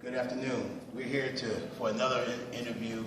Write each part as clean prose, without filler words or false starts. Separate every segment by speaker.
Speaker 1: Good afternoon. We're here for another interview.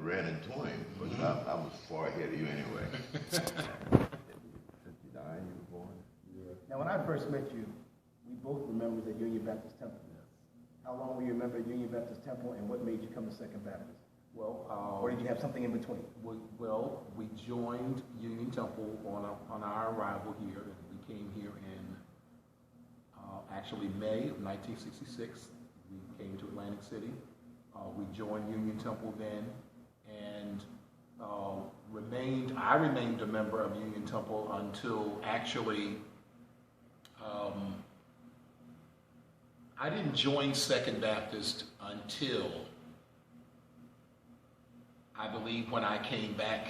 Speaker 2: Ran into him, but I was far ahead of you anyway. 59, you were born?
Speaker 1: Yeah. Now, when I first met you, we both were members at Union Baptist Temple. Yes. How long were you a member at Union Baptist Temple, and what made you come to Second Baptist?
Speaker 3: Well,
Speaker 1: or did you have something in between?
Speaker 3: We joined Union Temple on our arrival here, and we came here in actually May of 1966. We came to Atlantic City. We joined Union Temple then, and I remained a member of Union Temple until actually I didn't join Second Baptist until I believe when I came back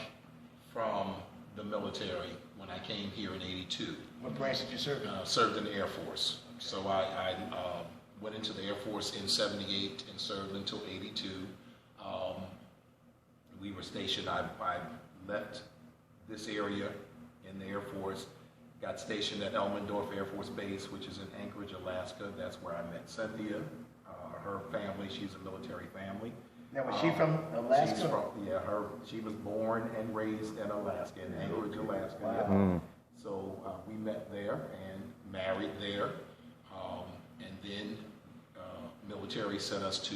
Speaker 3: from the military, when I came here in '82.
Speaker 1: What branch did you serve in?
Speaker 3: Served in the Air Force. Okay. So I went into the Air Force in '78 and served until '82. We were stationed, I left this area in the Air Force, got stationed at Elmendorf Air Force Base, which is in Anchorage, Alaska. That's where I met Cynthia, her family. She's a military family.
Speaker 1: Now, was she from Alaska?
Speaker 3: She was born and raised in Alaska, in Anchorage, Alaska.
Speaker 1: Wow.
Speaker 3: Yeah. Mm. So we met there and married there. And then military sent us to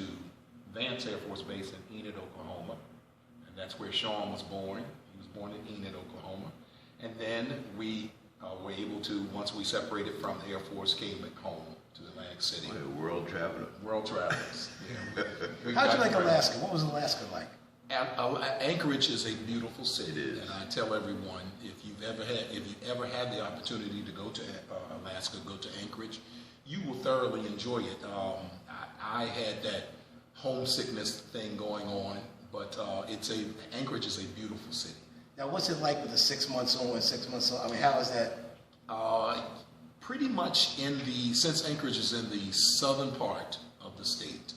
Speaker 3: Vance Air Force Base in Enid, Oklahoma. And that's where Sean was born. He was born in Enid, Oklahoma. And then we were able to, once we separated from the Air Force, came back home to Atlantic City.
Speaker 2: What a world traveler.
Speaker 3: World travelers. Yeah.
Speaker 1: How'd you like Alaska? What was Alaska like?
Speaker 3: Anchorage is a beautiful city.
Speaker 2: It is. And
Speaker 3: I tell everyone, if you've ever had the opportunity to go to Alaska, go to Anchorage, you will thoroughly enjoy it. I had that homesickness thing going on, but Anchorage is a beautiful city.
Speaker 1: Now, what's it like with the 6 months on, 6 months off? I mean, how is that?
Speaker 3: Pretty much since Anchorage is in the southern part of the state,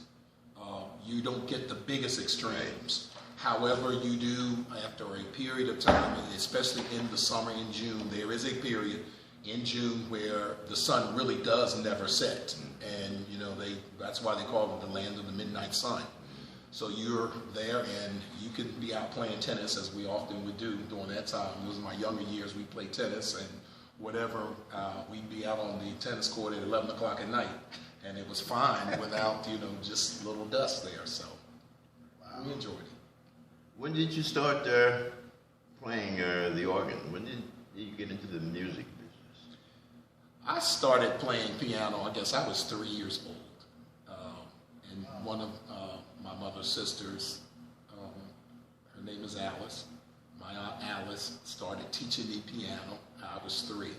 Speaker 3: you don't get the biggest extremes. However, you do after a period of time, especially in the summer in June, there is a period in June where the sun really does never set. And that's why they call it the land of the midnight sun. So you're there and you can be out playing tennis, as we often would do during that time. It was in my younger years, we played tennis and whatever. We'd be out on the tennis court at 11 o'clock at night. And it was fine without, just little dust there. So we enjoyed it.
Speaker 2: When did you start playing the organ? When did you get into the music business?
Speaker 3: I started playing piano, I guess I was 3 years old. And one of my mother's sisters, her name is Alice. My Aunt Alice started teaching me piano. I was 3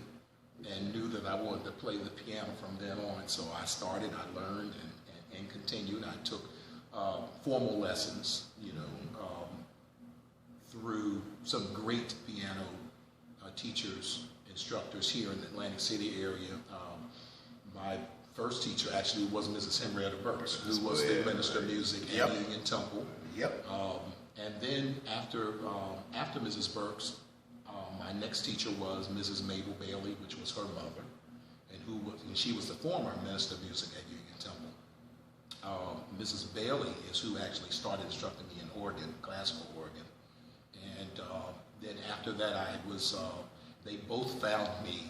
Speaker 3: and knew that I wanted to play the piano from then on. So I started, I learned and continued. I took formal lessons, through some great piano teachers, instructors here in the Atlantic City area. My first teacher actually was Mrs. Henrietta Burks, who was the minister of music at Union Temple.
Speaker 1: Yep.
Speaker 3: And then after Mrs. Burks, my next teacher was Mrs. Mabel Bailey, which was her mother, and she was the former minister of music at Union Temple. Mrs. Bailey is who actually started instructing me in organ, classical organ, and then after that they both found me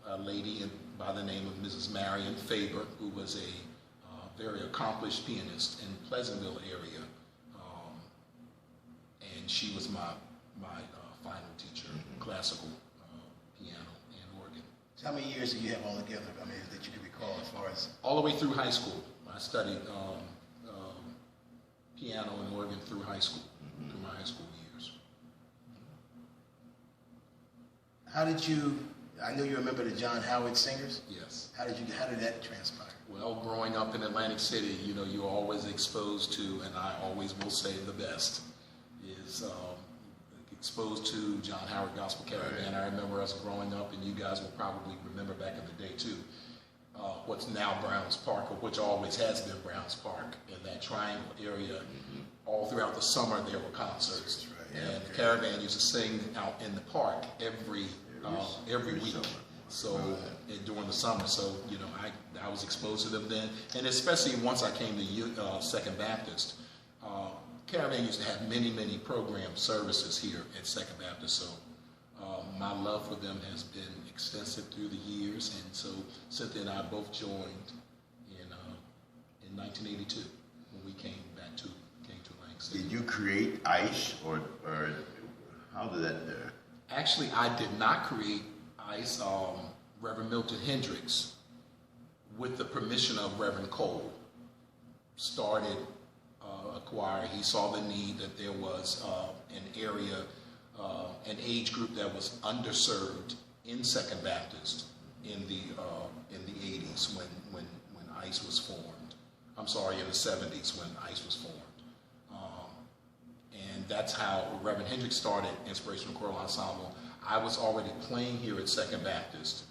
Speaker 3: a lady by the name of Mrs. Marion Faber, who was a very accomplished pianist in Pleasantville area, and she was my final teacher, classical piano and organ.
Speaker 1: So how many years do you have altogether, that you can recall as far as?
Speaker 3: All the way through high school. I studied piano and organ through high school, through my high school years.
Speaker 1: How did you, I know you remember the John Howard singers?
Speaker 3: Yes.
Speaker 1: How did that transpire?
Speaker 3: Well, growing up in Atlantic City, you're always exposed to, and I always will say the best, is exposed to John Howard Gospel Caravan. I remember us growing up, and you guys will probably remember back in the day too, what's now Browns Park, or which always has been Browns Park, in that triangle area. All throughout the summer there were concerts, and the Caravan used to sing out in the park every week.
Speaker 2: Summer.
Speaker 3: So during the summer, so I was exposed to them then, and especially once I came to Second Baptist. Caravan used to have many program services here at Second Baptist, so my love for them has been extensive through the years, and so Cynthia and I both joined in 1982 when we came to Atlantic City.
Speaker 2: Did you create ICE, or how did that?
Speaker 3: Actually, I did not create ICE. Reverend Milton Hendricks, with the permission of Reverend Cole, started a choir. He saw the need that there was an area, an age group that was underserved in Second Baptist in the 80s when ICE was formed. I'm sorry, in the 70s when ICE was formed. And that's how Reverend Hendricks started Inspirational Choral Ensemble. I was already playing here at Second Baptist.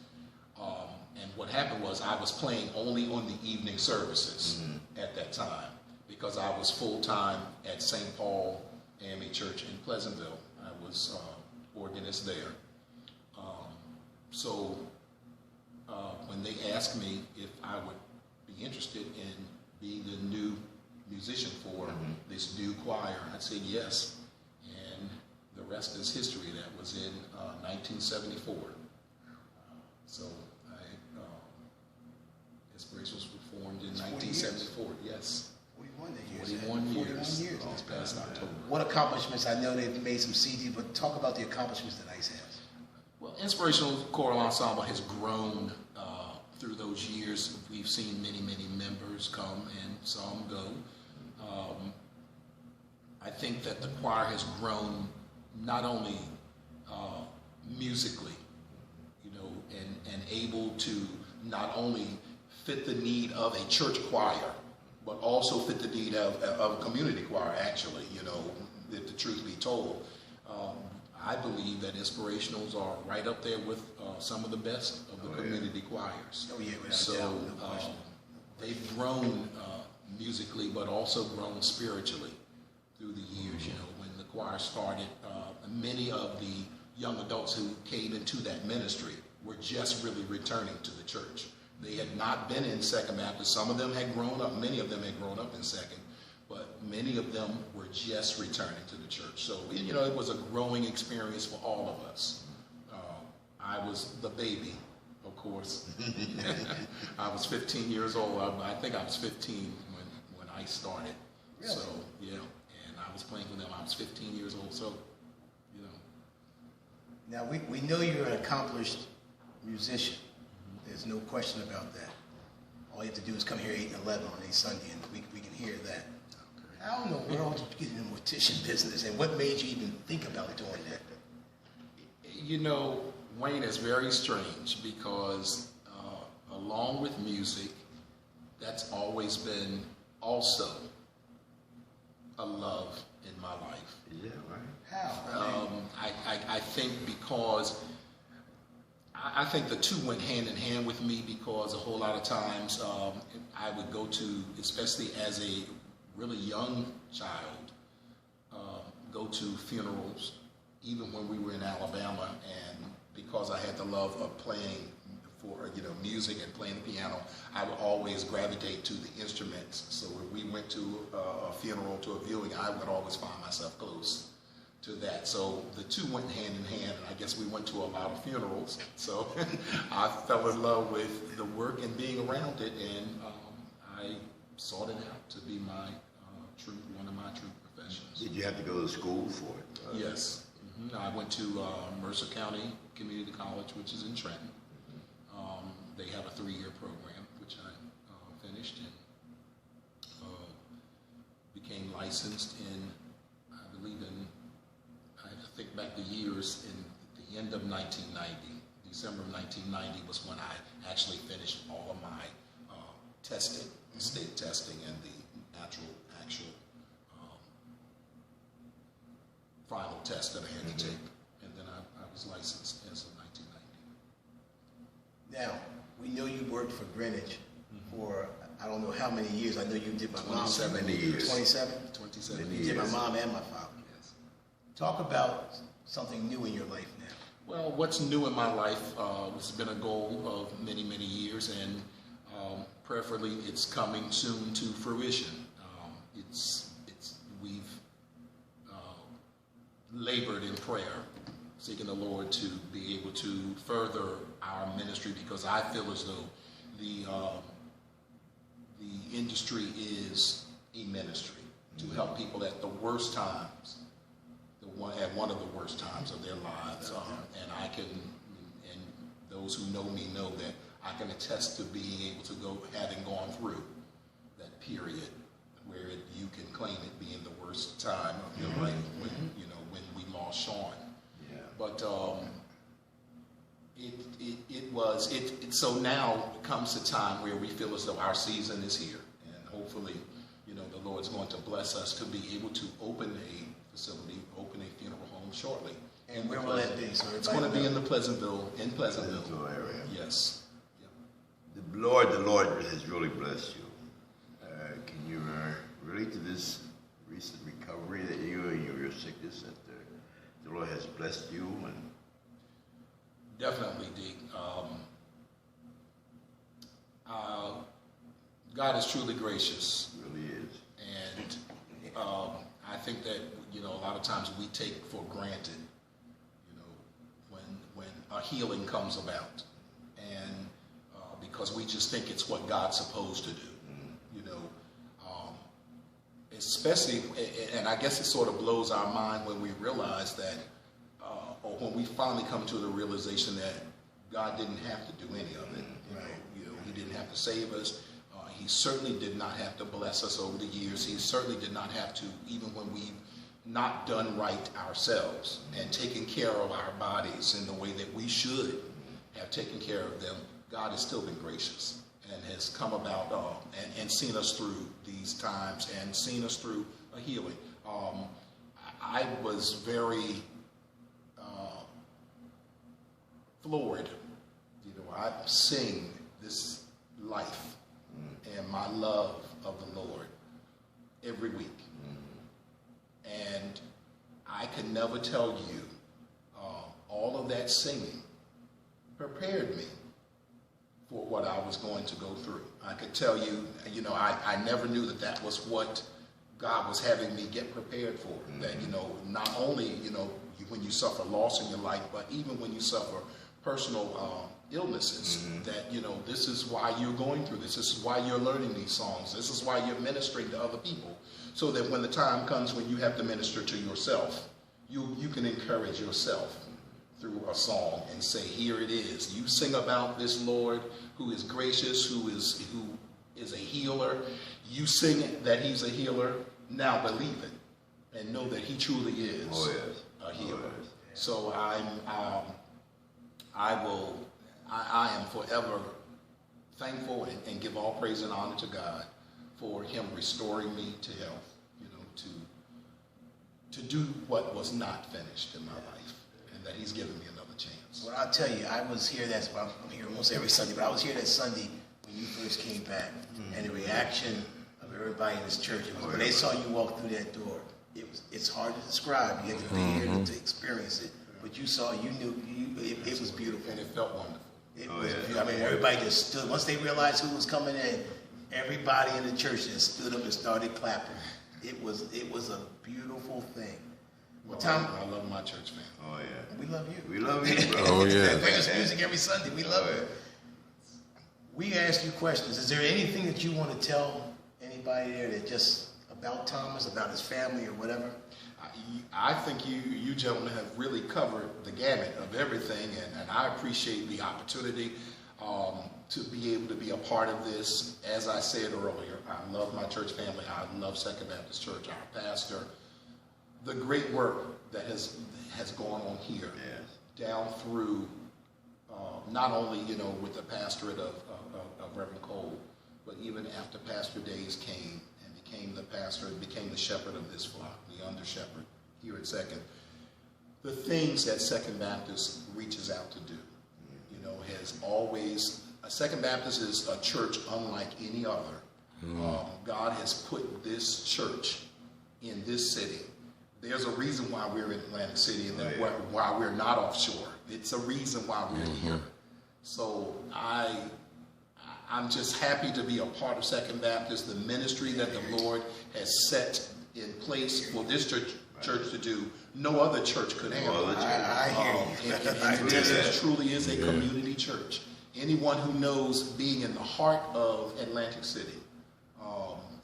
Speaker 3: And what happened was I was playing only on the evening services at that time, because I was full-time at St. Paul AME Church in Pleasantville. I was organist there. So when they asked me if I would be interested in being the new musician for this new choir, I said yes. And the rest is history. That was in 1974. So Inspirations were formed in 1974. Yes. 41 years. This past October.
Speaker 1: What accomplishments? I know they've made some CDs, but talk about the accomplishments that ICE has.
Speaker 3: Well, Inspirational Choral Ensemble has grown through those years. We've seen many members come and some go. I think that the choir has grown not only musically, and able to not only fit the need of a church choir, but also fit the need of a community choir, actually, if the truth be told. I believe that Inspirationals are right up there with some of the best of the community choirs.
Speaker 1: Oh, yeah, without
Speaker 3: so
Speaker 1: doubt, no question.
Speaker 3: They've grown musically, but also grown spiritually through the years. When the choir started, many of the young adults who came into that ministry were just really returning to the church. They had not been in Second Baptist. Some of them had grown up, many of them had grown up in Second, but many of them were just returning to the church. So, it was a growing experience for all of us. I was the baby, of course. I was 15 years old. I think I was 15 when I started.
Speaker 1: Really?
Speaker 3: So, yeah, and I was playing for them. I was 15 years old, so,
Speaker 1: Now, we know you're an accomplished musician. There's no question about that. All you have to do is come here 8 and 11 on a Sunday, and we can hear that. Okay. How in the world did you get in the mortician business, and what made you even think about doing that?
Speaker 3: Wayne, is very strange because along with music, that's always been also a love in my life.
Speaker 2: Yeah, right.
Speaker 1: How?
Speaker 3: I think because I think the two went hand in hand with me because a whole lot of times I would go to, especially as a really young child, go to funerals, even when we were in Alabama, and because I had the love of playing for music and playing the piano, I would always gravitate to the instruments. So when we went to a funeral, to a viewing, I would always find myself close to that. So the two went hand in hand, and I guess we went to a lot of funerals. So I fell in love with the work and being around it, and I sought it out to be my one of my true professions.
Speaker 2: Did you have to go to school for it?
Speaker 3: Yes. I went to Mercer County Community College, which is in Trenton. They have a 3-year program, which I finished, and became licensed in, I believe I have to think back the years, in the end of 1990. December of 1990 was when I actually finished all of my testing, state testing, and the actual final test that I had to take, and then I was licensed as of 1990.
Speaker 1: Now, we know you worked for Greenwich for, I don't know how many years. I know you did my mom.
Speaker 3: 27
Speaker 2: years.
Speaker 1: 27?
Speaker 3: 27
Speaker 1: You
Speaker 3: years.
Speaker 1: did my mom and my father.
Speaker 3: Yes.
Speaker 1: Talk about something new in your life now.
Speaker 3: Well, what's new in my life has been a goal of many, many years, and prayerfully it's coming soon to fruition. We've labored in prayer, seeking the Lord to be able to further our ministry, because I feel as though the industry is a ministry to help people at the worst times, at one of the worst times of their lives. And those who know me know that I can attest to being able to go, having gone through that period where you can claim it being the worst time of your life when we lost Sean.
Speaker 2: Yeah.
Speaker 3: But so now comes a time where we feel as though our season is here, and hopefully, the Lord's going to bless us to be able to open a facility, open a funeral home shortly.
Speaker 1: And where will that be? So
Speaker 3: it's going to be in the Pleasantville
Speaker 2: area.
Speaker 3: Yes. Yep.
Speaker 2: The Lord has really blessed you. Can you relate to this recent recovery that you and your sickness, that the Lord has blessed you? And
Speaker 3: definitely, Deke. God is truly gracious.
Speaker 2: He really is.
Speaker 3: And I think that a lot of times we take for granted, when a healing comes about, and because we just think it's what God's supposed to do, especially, and I guess it sort of blows our mind when we realize that, or when we finally come to the realization that God didn't have to do any of it. He didn't have to save us. He certainly did not have to bless us over the years. He certainly did not have to, even when we've not done right ourselves and taken care of our bodies in the way that we should have taken care of them. God has still been gracious and has come about and seen us through these times and seen us through a healing. I was very floored. I sing this life and my love of the Lord every week. And I could never tell you all of that singing prepared me for what I was going to go through. I could tell you, I never knew that was what God was having me get prepared for. That, not only, when you suffer loss in your life, but even when you suffer personal illnesses, that, this is why you're going through this. This is why you're learning these songs. This is why you're ministering to other people. So that when the time comes when you have to minister to yourself, you can encourage yourself through a song and say, here it is. You sing about this Lord who is gracious, who is a healer. You sing that he's a healer. Now believe it and know that he truly is a healer. So I am forever thankful and give all praise and honor to God for him restoring me to health, to do what was not finished in my life, and that he's given me another chance.
Speaker 1: Well, I'll tell you, I was here. I'm here almost every Sunday, but I was here that Sunday when you first came back, and the reaction of everybody in this church. When they saw you walk through that door, it's hard to describe. You had to be here to experience it, but you knew it was beautiful,
Speaker 3: and it felt wonderful.
Speaker 1: It was. I mean, everybody just stood. Once they realized who was coming in, everybody in the church just stood up and started clapping. It was a beautiful thing.
Speaker 3: Well, Tom, I love my church family.
Speaker 2: Oh yeah,
Speaker 1: we love you.
Speaker 2: We love you, bro.
Speaker 4: Oh yeah.
Speaker 1: Bring us music every Sunday. We love you. We ask you questions. Is there anything that you want to tell anybody there that just about Thomas, about his family, or whatever?
Speaker 3: I think you gentlemen have really covered the gamut of everything, and I appreciate the opportunity to be able to be a part of this. As I said earlier, I love my church family. I love Second Baptist Church, our pastor. The great work that has gone on here, down through not only with the pastorate of Reverend Cole, but even after Pastor Days came and became the pastor and became the shepherd of this flock, the under shepherd here at Second. The things that Second Baptist reaches out to do, has always. Second Baptist is a church unlike any other. God has put this church in this city. There's a reason why we're in Atlantic City and why we're not offshore. It's a reason why we're here. So I'm just happy to be a part of Second Baptist, the ministry that the Lord has set in place for this church to do. No other church could handle it.
Speaker 1: I hear you.
Speaker 3: And it truly is a community church. Anyone who knows being in the heart of Atlantic City,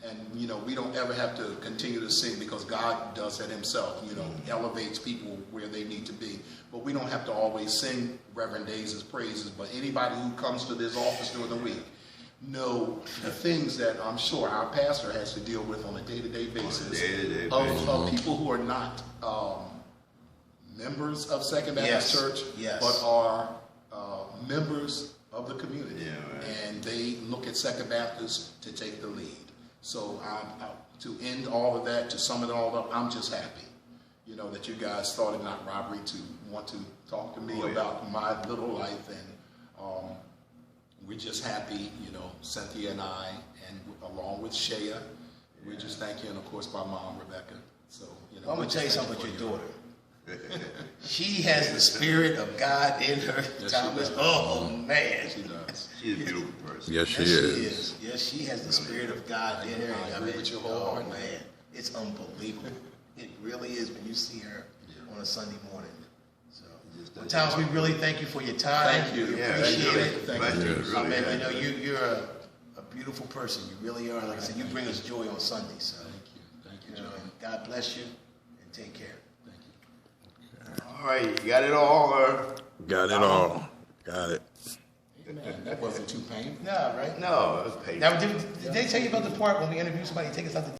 Speaker 3: and we don't ever have to continue to sing because God does that himself, elevates people where they need to be. But we don't have to always sing Reverend Days' praises, but anybody who comes to this office during the week know the things that I'm sure our pastor has to deal with on a day-to-day basis of people who are not members of Second Baptist Church, but are members of the community. And they look at Second Baptist to take the lead. So to end all of that, to sum it all up, I'm just happy, that you guys thought it not robbery to want to talk to me about my little life. And we're just happy, Cynthia and I, and along with Shea, we just thank you, and of course my mom, Rebecca. So,
Speaker 1: I'm going to tell you something about your daughter. She has the Spirit of God in her, Thomas. Oh, man.
Speaker 3: She does.
Speaker 2: She's a beautiful person.
Speaker 4: Yes, she is.
Speaker 1: Yes, she has the Spirit of God in her.
Speaker 3: I agree with your whole heart,
Speaker 1: man. It's unbelievable. It really is when you see her on a Sunday morning. So, well, Thomas, we really thank you for your time.
Speaker 3: Thank you.
Speaker 1: We appreciate it.
Speaker 3: Thank you.
Speaker 1: I mean, I know you're a beautiful person. You really are. Like I said, you bring us joy on Sunday. So,
Speaker 3: Thank you, John.
Speaker 1: and God bless you, and take care.
Speaker 2: All right, you got it all.
Speaker 4: Got it all. Got it.
Speaker 3: Man, that wasn't too painful.
Speaker 1: Nah, right?
Speaker 2: No, it was painful.
Speaker 1: Now, did they tell you about the part when we interview somebody, take us out to